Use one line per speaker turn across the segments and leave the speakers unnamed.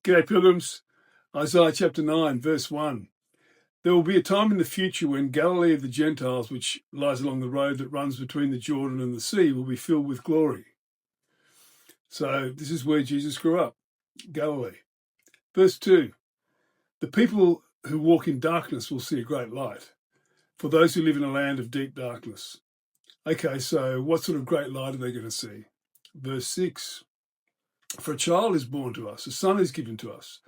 G'day, pilgrims. Isaiah chapter 9, verse 1. There will be a time in the future when Galilee of the Gentiles, which lies along the road that runs between the Jordan and the sea, will be filled with glory. So this is where Jesus grew up, Galilee. Verse 2. The people who walk in darkness will see a great light, for those who live in a land of deep darkness. Okay, so what sort of great light are they going to see? Verse 6. For a child is born to us, a son is given to us.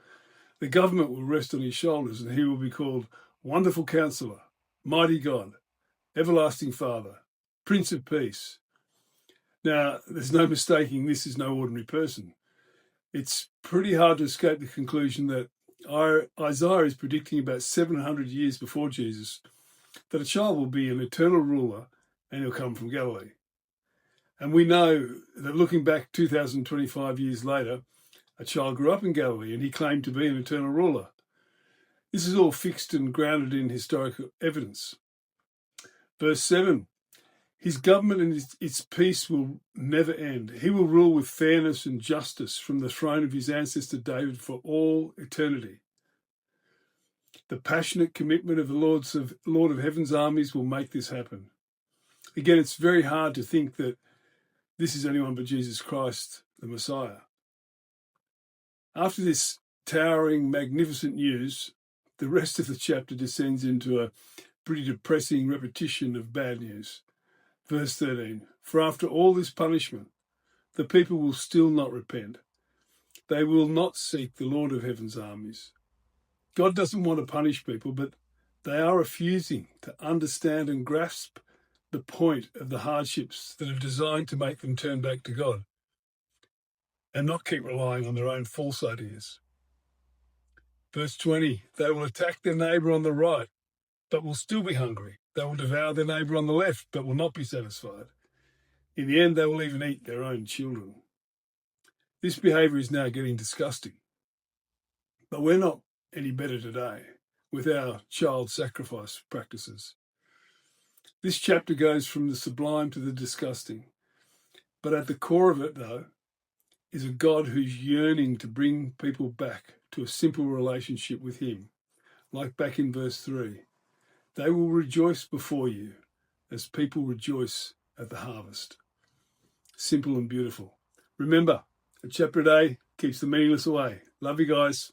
The government will rest on his shoulders, and he will be called Wonderful Counselor, Mighty God, Everlasting Father, Prince of Peace. Now, there's no mistaking this is no ordinary person. It's pretty hard to escape the conclusion that Isaiah is predicting about 700 years before Jesus that a child will be an eternal ruler and he'll come from Galilee. And we know that looking back 2025 years later, a child grew up in Galilee and he claimed to be an eternal ruler. This is all fixed and grounded in historical evidence. Verse 7, his government and its peace will never end. He will rule with fairness and justice from the throne of his ancestor David for all eternity. The passionate commitment of the Lord of Heaven's armies will make this happen. Again, it's very hard to think that this is anyone but Jesus Christ, the Messiah. After this towering, magnificent news, the rest of the chapter descends into a pretty depressing repetition of bad news. Verse 13, for after all this punishment, the people will still not repent. They will not seek the Lord of Heaven's armies. God doesn't want to punish people, but they are refusing to understand and grasp the point of the hardships that are designed to make them turn back to God and not keep relying on their own false ideas. Verse 20, they will attack their neighbour on the right, but will still be hungry. They will devour their neighbour on the left, but will not be satisfied. In the end, they will even eat their own children. This behaviour is now getting disgusting. But we're not any better today with our child sacrifice practices. This chapter goes from the sublime to the disgusting. But at the core of it, though, is a God who's yearning to bring people back to a simple relationship with him. Like back in verse 3, they will rejoice before you as people rejoice at the harvest. Simple and beautiful. Remember, a chapter a day keeps the meaningless away. Love you guys.